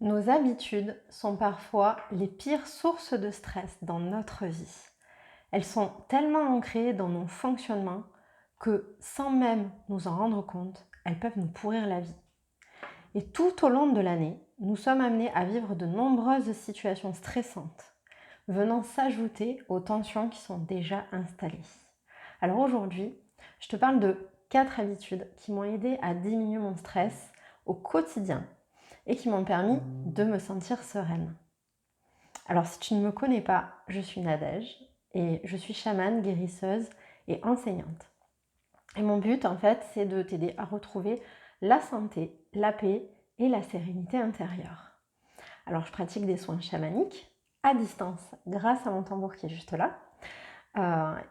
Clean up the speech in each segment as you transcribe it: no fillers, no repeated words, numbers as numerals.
Nos habitudes sont parfois les pires sources de stress dans notre vie. Elles sont tellement ancrées dans nos fonctionnements que, sans même nous en rendre compte, elles peuvent nous pourrir la vie. Et tout au long de l'année, nous sommes amenés à vivre de nombreuses situations stressantes, venant s'ajouter aux tensions qui sont déjà installées. Alors aujourd'hui, je te parle de 4 habitudes qui m'ont aidé à diminuer mon stress au quotidien et qui m'ont permis de me sentir sereine. Alors si tu ne me connais pas, je suis Nadège et je suis chamane, guérisseuse et enseignante. Et mon but en fait, c'est de t'aider à retrouver la santé, la paix et la sérénité intérieure. Alors je pratique des soins chamaniques à distance grâce à mon tambour qui est juste là.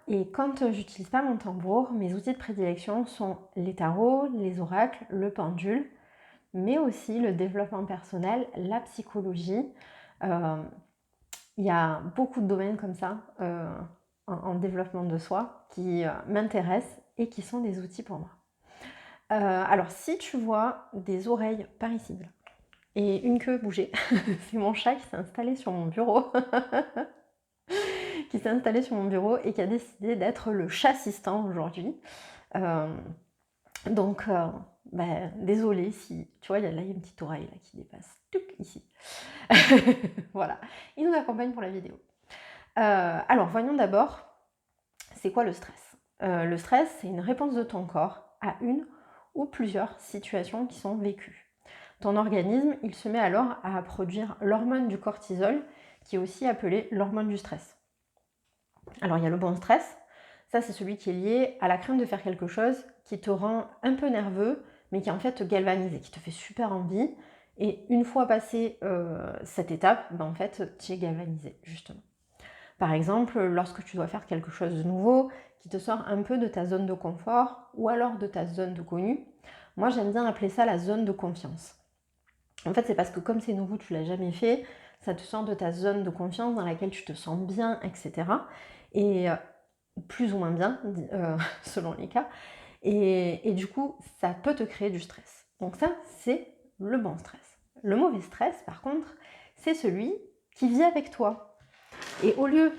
Et quand j'utilise pas mon tambour, mes outils de prédilection sont les tarots, les oracles, le pendule, mais aussi le développement personnel, la psychologie. Il y a beaucoup de domaines comme ça en développement de soi qui m'intéressent et qui sont des outils pour moi. Alors si tu vois des oreilles par ici et une queue bouger, c'est mon chat qui s'est installé sur mon bureau. Qui s'est installé sur mon bureau et qui a décidé d'être le chat assistant aujourd'hui. Donc, désolée si, tu vois, là, il y a une petite oreille là, qui dépasse, ici. Voilà, il nous accompagne pour la vidéo. Alors, voyons d'abord, c'est quoi le stress? Le stress, c'est une réponse de ton corps à une ou plusieurs situations qui sont vécues. Ton organisme, il se met alors à produire l'hormone du cortisol, qui est aussi appelée l'hormone du stress. Alors il y a le bon stress, ça c'est celui qui est lié à la crainte de faire quelque chose qui te rend un peu nerveux, mais qui en fait te galvanise et qui te fait super envie. Et une fois passé cette étape, en fait tu es galvanisé justement. Par exemple, lorsque tu dois faire quelque chose de nouveau, qui te sort un peu de ta zone de confort ou alors de ta zone de connu, moi j'aime bien appeler ça la zone de confiance. En fait c'est parce que comme c'est nouveau, tu l'as jamais fait, ça te sort de ta zone de confiance dans laquelle tu te sens bien, etc. Et plus ou moins bien, selon les cas. Et du coup, ça peut te créer du stress. Donc ça, c'est le bon stress. Le mauvais stress, par contre, c'est celui qui vit avec toi. Et au lieu...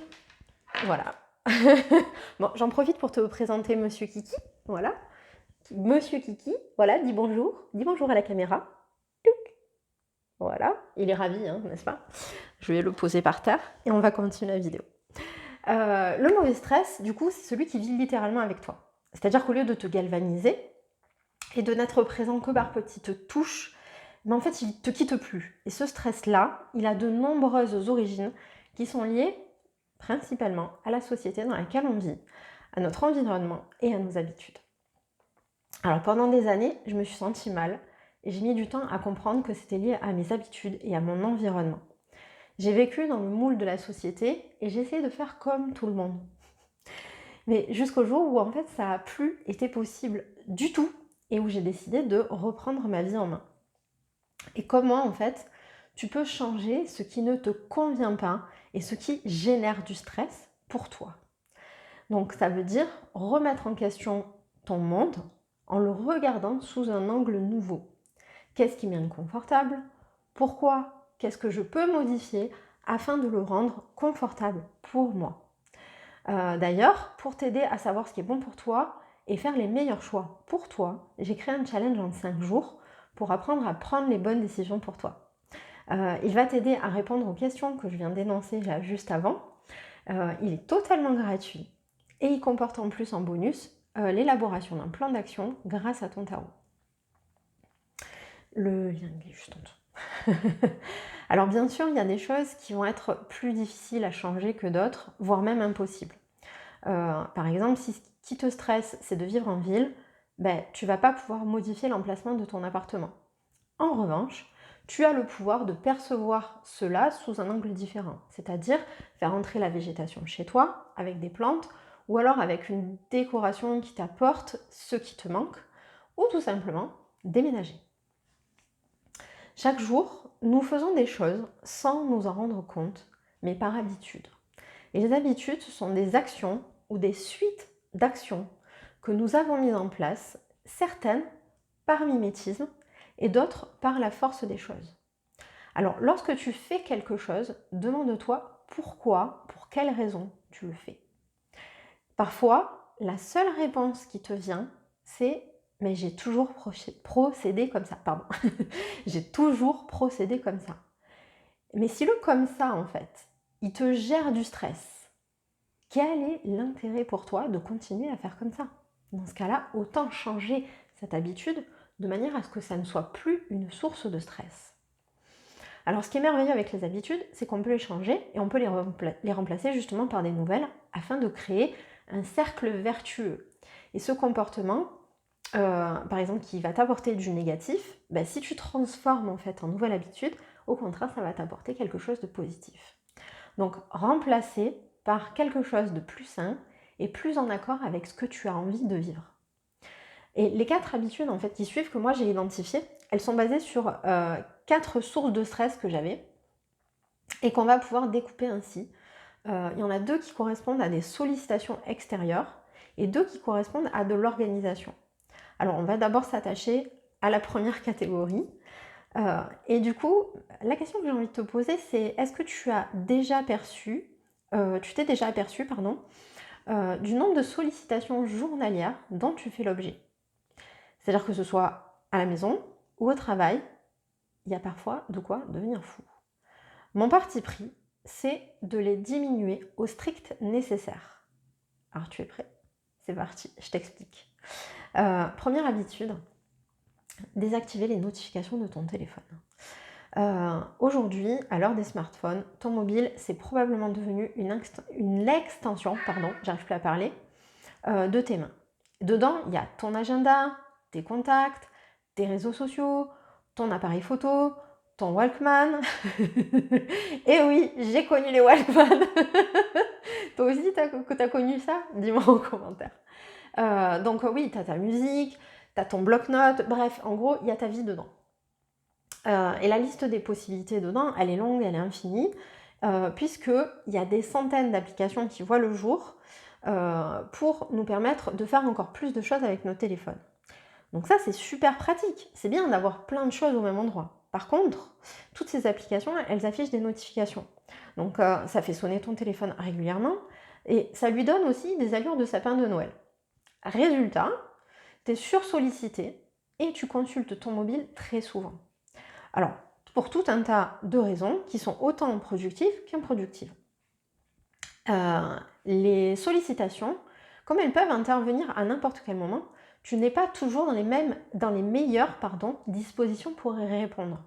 Voilà. Bon, j'en profite pour te présenter Monsieur Kiki. Voilà. Monsieur Kiki, voilà, dis bonjour. Dis bonjour à la caméra. Voilà, il est ravi, hein, n'est-ce pas? Je vais le poser par terre et on va continuer la vidéo. Le mauvais stress, du coup, c'est celui qui vit littéralement avec toi. C'est-à-dire qu'au lieu de te galvaniser et de n'être présent que par petites touches, mais en fait, il ne te quitte plus. Et ce stress-là, il a de nombreuses origines qui sont liées principalement à la société dans laquelle on vit, à notre environnement et à nos habitudes. Alors pendant des années, je me suis sentie mal et j'ai mis du temps à comprendre que c'était lié à mes habitudes et à mon environnement. J'ai vécu dans le moule de la société et j'ai essayé de faire comme tout le monde. Mais jusqu'au jour où en fait ça n'a plus été possible du tout et où j'ai décidé de reprendre ma vie en main. Et comment en fait tu peux changer ce qui ne te convient pas et ce qui génère du stress pour toi. Donc ça veut dire remettre en question ton monde en le regardant sous un angle nouveau. Qu'est-ce qui m'est inconfortable? Pourquoi? Qu'est-ce que je peux modifier afin de le rendre confortable pour moi? D'ailleurs, pour t'aider à savoir ce qui est bon pour toi et faire les meilleurs choix pour toi, j'ai créé un challenge en 5 jours pour apprendre à prendre les bonnes décisions pour toi. Il va t'aider à répondre aux questions que je viens d'énoncer là juste avant. Il est totalement gratuit et il comporte en plus en bonus l'élaboration d'un plan d'action grâce à ton tarot. Le lien est juste en dessous. Alors bien sûr, il y a des choses qui vont être plus difficiles à changer que d'autres, voire même impossibles. Par exemple, si ce qui te stresse, c'est de vivre en ville, tu ne vas pas pouvoir modifier l'emplacement de ton appartement. En revanche, tu as le pouvoir de percevoir cela sous un angle différent, c'est-à-dire faire entrer la végétation chez toi avec des plantes ou alors avec une décoration qui t'apporte ce qui te manque ou tout simplement déménager. Chaque jour, nous faisons des choses sans nous en rendre compte, mais par habitude. Et les habitudes, ce sont des actions ou des suites d'actions que nous avons mises en place, certaines par mimétisme et d'autres par la force des choses. Alors, lorsque tu fais quelque chose, demande-toi pourquoi, pour quelle raison tu le fais. Parfois, la seule réponse qui te vient, c'est « mais j'ai toujours procédé comme ça ». Pardon. J'ai toujours procédé comme ça. Mais si le comme ça, en fait, il te gère du stress, quel est l'intérêt pour toi de continuer à faire comme ça? Dans ce cas-là, autant changer cette habitude de manière à ce que ça ne soit plus une source de stress. Alors ce qui est merveilleux avec les habitudes, c'est qu'on peut les changer et on peut les remplacer justement par des nouvelles afin de créer un cercle vertueux. Et ce comportement, par exemple, qui va t'apporter du négatif, si tu transformes en fait en nouvelle habitude, au contraire, ça va t'apporter quelque chose de positif. Donc remplacer par quelque chose de plus sain et plus en accord avec ce que tu as envie de vivre. Et les 4 habitudes en fait qui suivent que moi j'ai identifiées, elles sont basées sur 4 sources de stress que j'avais et qu'on va pouvoir découper ainsi. Il y en a 2 qui correspondent à des sollicitations extérieures et 2 qui correspondent à de l'organisation. Alors on va d'abord s'attacher à la première catégorie. Et du coup, la question que j'ai envie de te poser, c'est est-ce que tu t'es déjà aperçu, du nombre de sollicitations journalières dont tu fais l'objet? C'est-à-dire que ce soit à la maison ou au travail, il y a parfois de quoi devenir fou. Mon parti pris, c'est de les diminuer au strict nécessaire. Alors tu es prêt? C'est parti, je t'explique. Première habitude, désactiver les notifications de ton téléphone. Aujourd'hui, à l'heure des smartphones, ton mobile, c'est probablement devenu une extension, j'arrive plus à parler, de tes mains. Dedans, il y a ton agenda, tes contacts, tes réseaux sociaux, ton appareil photo, ton Walkman. Et oui, j'ai connu les Walkman. Toi aussi, t'as connu ça? Dis-moi en commentaire. Donc oui, t'as ta musique, t'as ton bloc-notes, bref, en gros, il y a ta vie dedans. Et la liste des possibilités dedans, elle est longue, elle est infinie, puisqu'il y a des centaines d'applications qui voient le jour pour nous permettre de faire encore plus de choses avec nos téléphones. Donc ça, c'est super pratique. C'est bien d'avoir plein de choses au même endroit. Par contre, toutes ces applications, elles affichent des notifications. Donc ça fait sonner ton téléphone régulièrement et ça lui donne aussi des allures de sapin de Noël. Résultat, tu es sursollicité et tu consultes ton mobile très souvent. Alors, pour tout un tas de raisons qui sont autant productives qu'improductives. Les sollicitations, comme elles peuvent intervenir à n'importe quel moment, tu n'es pas toujours dans les meilleures dispositions pour y répondre.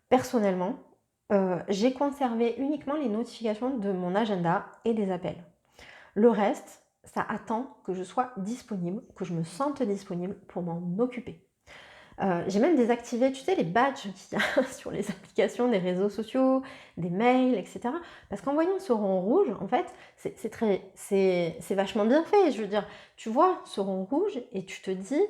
Personnellement, j'ai conservé uniquement les notifications de mon agenda et des appels. Le reste, ça attend que je sois disponible, que je me sente disponible pour m'en occuper. J'ai même désactivé, tu sais, les badges qu'il y a sur les applications des réseaux sociaux, des mails, etc. Parce qu'en voyant ce rond rouge, en fait, c'est vachement bien fait. Je veux dire, tu vois ce rond rouge et tu te dis,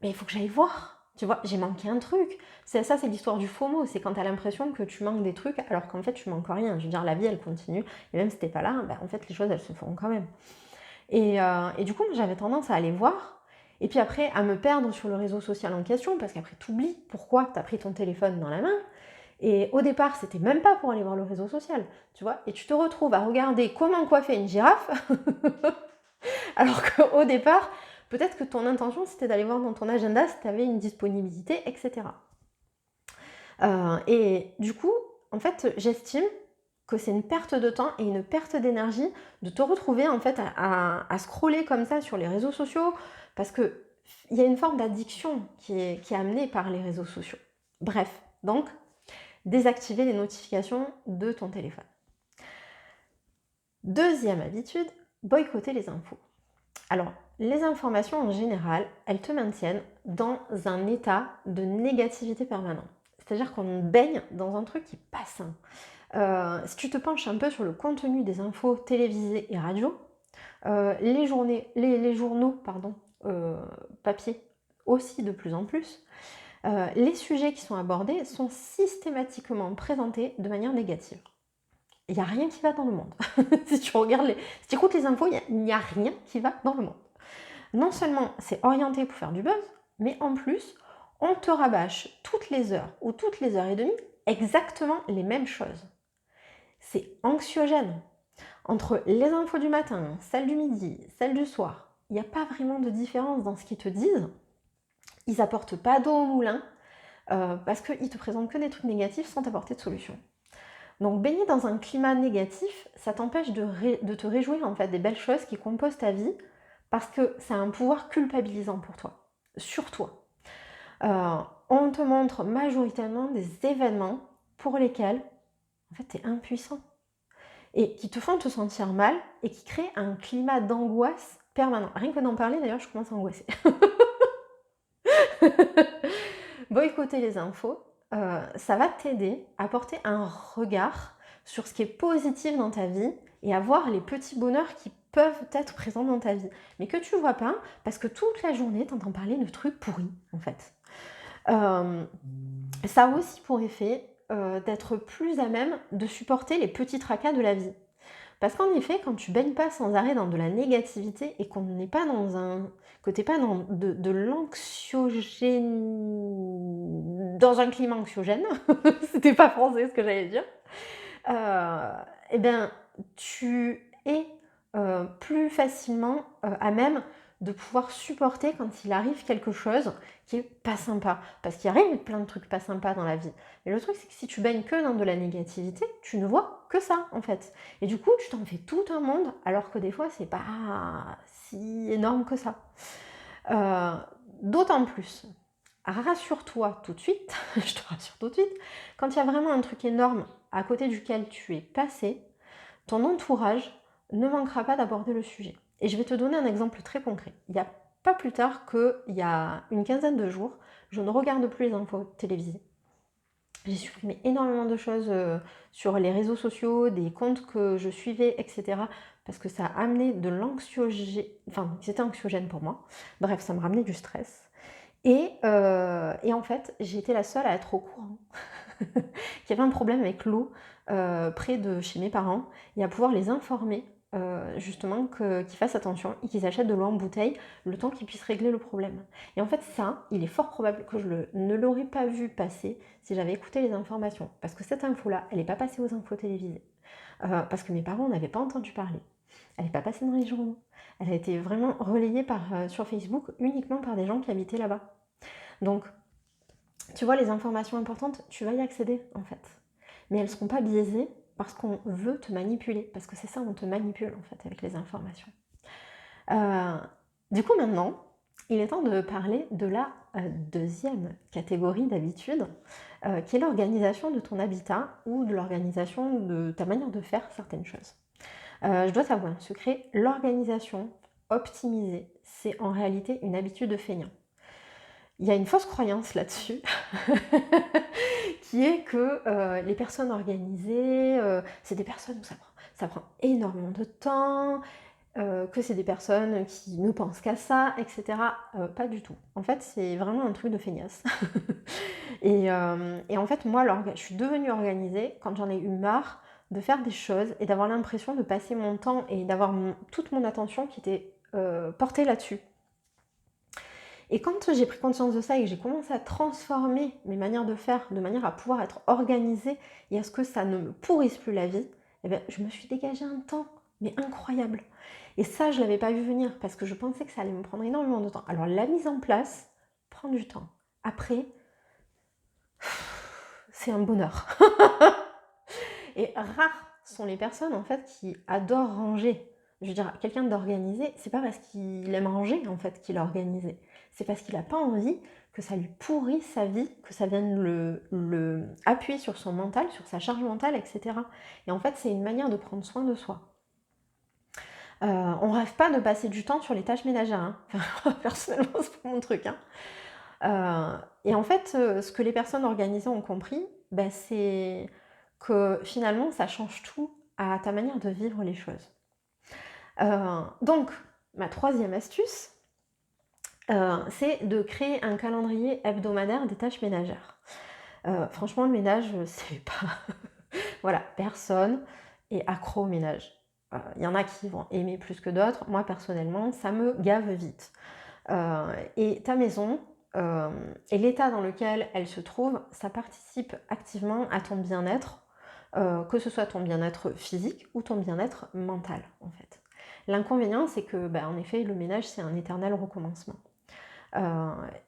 mais il faut que j'aille voir. Tu vois, j'ai manqué un truc. Ça, c'est l'histoire du FOMO. C'est quand tu as l'impression que tu manques des trucs alors qu'en fait, tu manques rien. Je veux dire, la vie, elle continue. Et même si t'es pas là, en fait, les choses, elles se feront quand même. Et du coup, j'avais tendance à aller voir. Et puis après, à me perdre sur le réseau social en question, parce qu'après, tu oublies pourquoi tu as pris ton téléphone dans la main. Et au départ, c'était même pas pour aller voir le réseau social, tu vois. Et tu te retrouves à regarder comment coiffer une girafe, alors qu'au départ, peut-être que ton intention, c'était d'aller voir dans ton agenda si tu avais une disponibilité, etc. Et du coup, en fait, j'estime que c'est une perte de temps et une perte d'énergie de te retrouver en fait à scroller comme ça sur les réseaux sociaux, parce qu'il y a une forme d'addiction qui est amenée par les réseaux sociaux. Bref, donc, désactiver les notifications de ton téléphone. Deuxième habitude, boycotter les infos. Alors, les informations en général, elles te maintiennent dans un état de négativité permanent. C'est-à-dire qu'on baigne dans un truc qui est pas sain. Si tu te penches un peu sur le contenu des infos télévisées et radio, les journaux papier aussi de plus en plus, les sujets qui sont abordés sont systématiquement présentés de manière négative. Il n'y a rien qui va dans le monde. Si tu écoutes les infos, il n'y a rien qui va dans le monde. Non seulement c'est orienté pour faire du buzz, mais en plus, on te rabâche toutes les heures ou toutes les heures et demie exactement les mêmes choses. C'est anxiogène. Entre les infos du matin, celles du midi, celles du soir, il n'y a pas vraiment de différence dans ce qu'ils te disent. Ils n'apportent pas d'eau au moulin parce qu'ils te présentent que des trucs négatifs sans t'apporter de solution. Donc baigner dans un climat négatif, ça t'empêche de te réjouir en fait des belles choses qui composent ta vie parce que ça a un pouvoir culpabilisant pour toi, sur toi. On te montre majoritairement des événements pour lesquels en fait tu es impuissant et qui te font te sentir mal et qui créent un climat d'angoisse permanent. Rien que d'en parler d'ailleurs, je commence à angoisser. Boycotter les infos, ça va t'aider à porter un regard sur ce qui est positif dans ta vie et à voir les petits bonheurs qui peuvent être présents dans ta vie, mais que tu ne vois pas parce que toute la journée, tu entends parler de trucs pourris, en fait. Ça a aussi pour effet d'être plus à même de supporter les petits tracas de la vie. Parce qu'en effet, quand tu baignes pas sans arrêt dans de la négativité et qu'on n'est pas dans un... que t'es pas dans de l'anxiogène... dans un climat anxiogène, c'était pas français ce que j'allais dire, eh bien, tu es plus facilement à même de pouvoir supporter quand il arrive quelque chose qui est pas sympa. Parce qu'il arrive plein de trucs pas sympas dans la vie. Mais le truc, c'est que si tu baignes que dans de la négativité, tu ne vois que ça, en fait. Et du coup, tu t'en fais tout un monde, alors que des fois, c'est pas si énorme que ça. D'autant plus, rassure-toi tout de suite, je te rassure tout de suite, quand il y a vraiment un truc énorme à côté duquel tu es passé, ton entourage ne manquera pas d'aborder le sujet. Et je vais te donner un exemple très concret. Il n'y a pas plus tard qu'il y a une quinzaine de jours, je ne regarde plus les infos télévisées. J'ai supprimé énormément de choses sur les réseaux sociaux, des comptes que je suivais, etc. Parce que ça a amené de l'anxiogène, enfin c'était anxiogène pour moi. Bref, ça me ramenait du stress. Et en fait, j'ai été la seule à être au courant qu'il y avait un problème avec l'eau près de chez mes parents et à pouvoir les informer justement qu'ils fassent attention et qu'ils achètent de l'eau en bouteille le temps qu'ils puissent régler le problème. Et en fait ça, il est fort probable que je ne l'aurais pas vu passer si j'avais écouté les informations. Parce que cette info-là, elle n'est pas passée aux infos télévisées. Parce que mes parents n'avaient pas entendu parler. Elle n'est pas passée dans les journaux. Elle a été vraiment relayée sur Facebook uniquement par des gens qui habitaient là-bas. Donc, tu vois, les informations importantes, tu vas y accéder en fait. Mais elles ne seront pas biaisées parce qu'on veut te manipuler. Parce que c'est ça, on te manipule en fait avec les informations. Du coup, maintenant, il est temps de parler de la deuxième catégorie d'habitudes, qui est l'organisation de ton habitat ou de l'organisation de ta manière de faire certaines choses. Je dois t'avouer un secret, l'organisation optimisée, c'est en réalité une habitude de feignant. Il y a une fausse croyance là-dessus, qui est que les personnes organisées, c'est des personnes où ça prend énormément de temps, que c'est des personnes qui ne pensent qu'à ça, etc. Pas du tout. En fait, c'est vraiment un truc de feignasse. et en fait, moi, je suis devenue organisée quand j'en ai eu marre de faire des choses et d'avoir l'impression de passer mon temps et d'avoir toute mon attention qui était portée là-dessus. Et quand j'ai pris conscience de ça et que j'ai commencé à transformer mes manières de faire de manière à pouvoir être organisée et à ce que ça ne me pourrisse plus la vie, eh bien, je me suis dégagé un temps, mais incroyable. Et ça, je ne l'avais pas vu venir parce que je pensais que ça allait me prendre énormément de temps. Alors la mise en place prend du temps. Après, c'est un bonheur. Et rares sont les personnes en fait qui adorent ranger. Je veux dire, quelqu'un d'organisé, c'est pas parce qu'il aime ranger en fait qu'il est organisé. C'est parce qu'il n'a pas envie que ça lui pourrisse sa vie, que ça vienne le appuyer sur son mental, sur sa charge mentale, etc. Et en fait, c'est une manière de prendre soin de soi. On rêve pas de passer du temps sur les tâches ménagères. Hein. Enfin, personnellement, c'est pas mon truc. Hein. Et en fait, ce que les personnes organisées ont compris, ben, c'est que finalement, ça change tout à ta manière de vivre les choses. Donc, ma troisième astuce, c'est de créer un calendrier hebdomadaire des tâches ménagères. Franchement, le ménage, c'est pas... voilà, personne est accro au ménage. Il y en a qui vont aimer plus que d'autres. Moi, personnellement, ça me gave vite. Et ta maison, et l'état dans lequel elle se trouve, ça participe activement à ton bien-être, que ce soit ton bien-être physique ou ton bien-être mental en fait. L'inconvénient, c'est que, en effet, le ménage, c'est un éternel recommencement.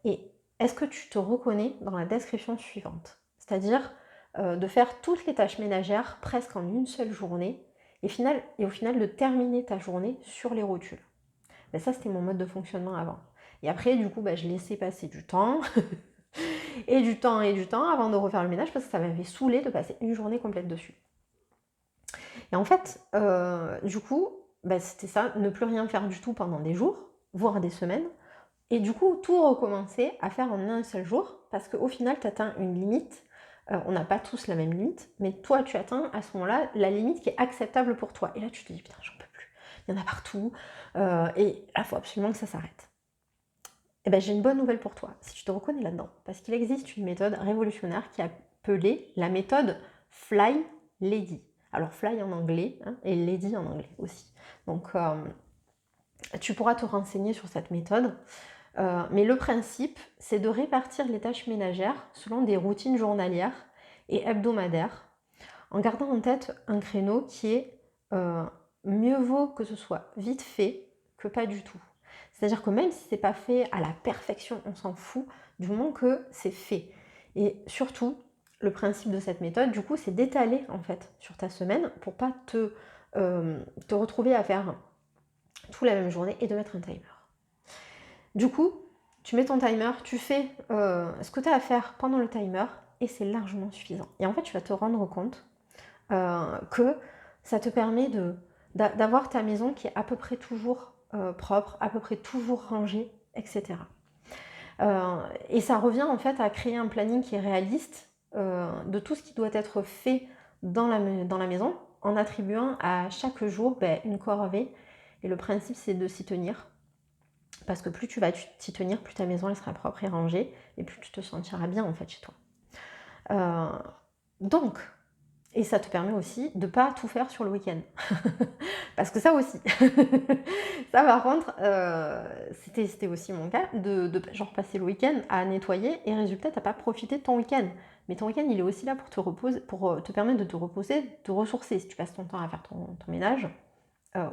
Et est-ce que tu te reconnais dans la description suivante? C'est-à-dire de faire toutes les tâches ménagères presque en une seule journée et au final de terminer ta journée sur les rotules. Ça, c'était mon mode de fonctionnement avant. Et après, du coup, je laissais passer du temps, et du temps, et du temps avant de refaire le ménage parce que ça m'avait saoulé de passer une journée complète dessus. Et en fait, du coup, c'était ça, ne plus rien faire du tout pendant des jours, voire des semaines, et du coup, tout recommencer à faire en un seul jour, parce qu'au final, tu atteins une limite. On n'a pas tous la même limite, mais toi, tu atteins à ce moment-là la limite qui est acceptable pour toi. Et là, tu te dis, putain, j'en peux plus. Il y en a partout. Et là, il faut absolument que ça s'arrête. Et j'ai une bonne nouvelle pour toi, si tu te reconnais là-dedans. Parce qu'il existe une méthode révolutionnaire qui est appelée la méthode Fly Lady. Alors, Fly en anglais, et Lady en anglais aussi. Donc, tu pourras te renseigner sur cette méthode. Mais le principe, c'est de répartir les tâches ménagères selon des routines journalières et hebdomadaires, en gardant en tête un créneau qui est mieux vaut que ce soit vite fait que pas du tout. C'est-à-dire que même si c'est pas fait à la perfection, on s'en fout, du moment que c'est fait. Et surtout, le principe de cette méthode, du coup, c'est d'étaler en fait sur ta semaine pour pas te retrouver à faire tout la même journée et de mettre un timer. Du coup, tu mets ton timer, tu fais ce que tu as à faire pendant le timer et c'est largement suffisant. Et en fait, tu vas te rendre compte que ça te permet d'avoir ta maison qui est à peu près toujours propre, à peu près toujours rangée, etc. Et ça revient en fait à créer un planning qui est réaliste de tout ce qui doit être fait dans la maison en attribuant à chaque jour une corvée. Et le principe, c'est de s'y tenir. Parce que plus tu vas t'y tenir, plus ta maison elle sera propre et rangée, et plus tu te sentiras bien en fait chez toi. Donc, et ça te permet aussi de ne pas tout faire sur le week-end. Parce que ça aussi, ça par contre, c'était aussi mon cas, de genre passer le week-end à nettoyer, et résultat, tu n'as pas profité de ton week-end. Mais ton week-end, il est aussi là pour te reposer, pour te permettre de te reposer, de te ressourcer. Si tu passes ton temps à faire ton ménage,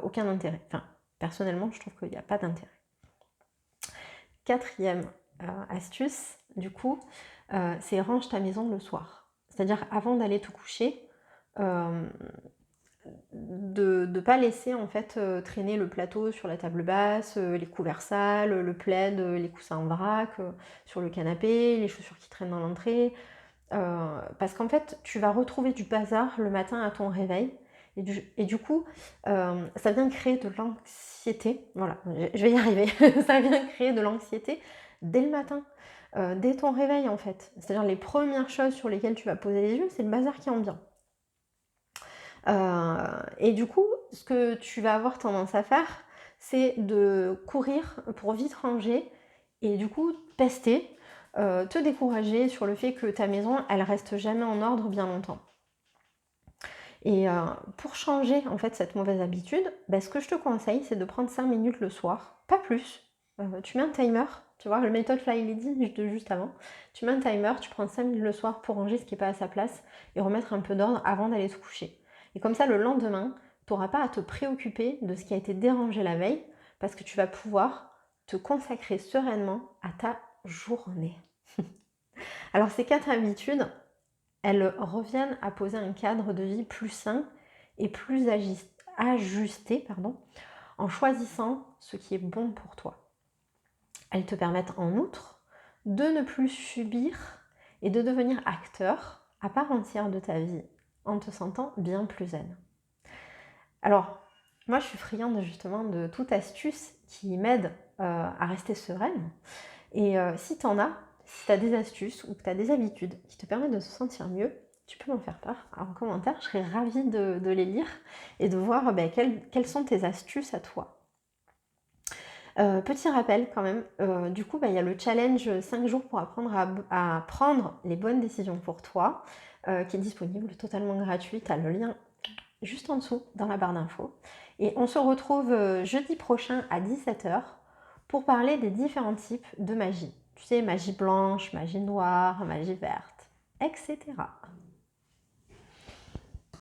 aucun intérêt. Enfin, personnellement, je trouve qu'il n'y a pas d'intérêt. Quatrième astuce, du coup, c'est range ta maison le soir. C'est-à-dire avant d'aller te coucher, de ne pas laisser en fait traîner le plateau sur la table basse, les couverts sales, le plaid, les coussins en vrac, sur le canapé, les chaussures qui traînent dans l'entrée. Parce qu'en fait, tu vas retrouver du bazar le matin à ton réveil. Et du coup, ça vient créer de l'anxiété. Voilà, je vais y arriver. Ça vient créer de l'anxiété dès le matin, dès ton réveil en fait. C'est-à-dire les premières choses sur lesquelles tu vas poser les yeux, c'est le bazar qui est ambiant. Et du coup, ce que tu vas avoir tendance à faire, c'est de courir pour vite ranger et du coup pester, te décourager sur le fait que ta maison, elle reste jamais en ordre bien longtemps. Et pour changer en fait cette mauvaise habitude, ce que je te conseille, c'est de prendre 5 minutes le soir, pas plus. Tu mets un timer, tu vois, le méthode Fly Lady de juste avant. Tu mets un timer, tu prends 5 minutes le soir pour ranger ce qui n'est pas à sa place et remettre un peu d'ordre avant d'aller te coucher. Et comme ça, le lendemain, tu n'auras pas à te préoccuper de ce qui a été dérangé la veille parce que tu vas pouvoir te consacrer sereinement à ta journée. Alors ces 4 habitudes, elles reviennent à poser un cadre de vie plus sain et plus ajusté, en choisissant ce qui est bon pour toi. Elles te permettent en outre de ne plus subir et de devenir acteur à part entière de ta vie en te sentant bien plus zen. Alors, moi je suis friande justement de toute astuce qui m'aide à rester sereine. Et si tu en as, si tu as des astuces ou que tu as des habitudes qui te permettent de te sentir mieux, tu peux m'en faire part en commentaire. Je serais ravie de les lire et de voir quelles sont tes astuces à toi. Petit rappel quand même, du coup il y a le challenge 5 jours pour apprendre à prendre les bonnes décisions pour toi, qui est disponible, totalement gratuit. Tu as le lien juste en dessous dans la barre d'infos. Et on se retrouve jeudi prochain à 17h pour parler des différents types de magie. Tu sais, magie blanche, magie noire, magie verte, etc.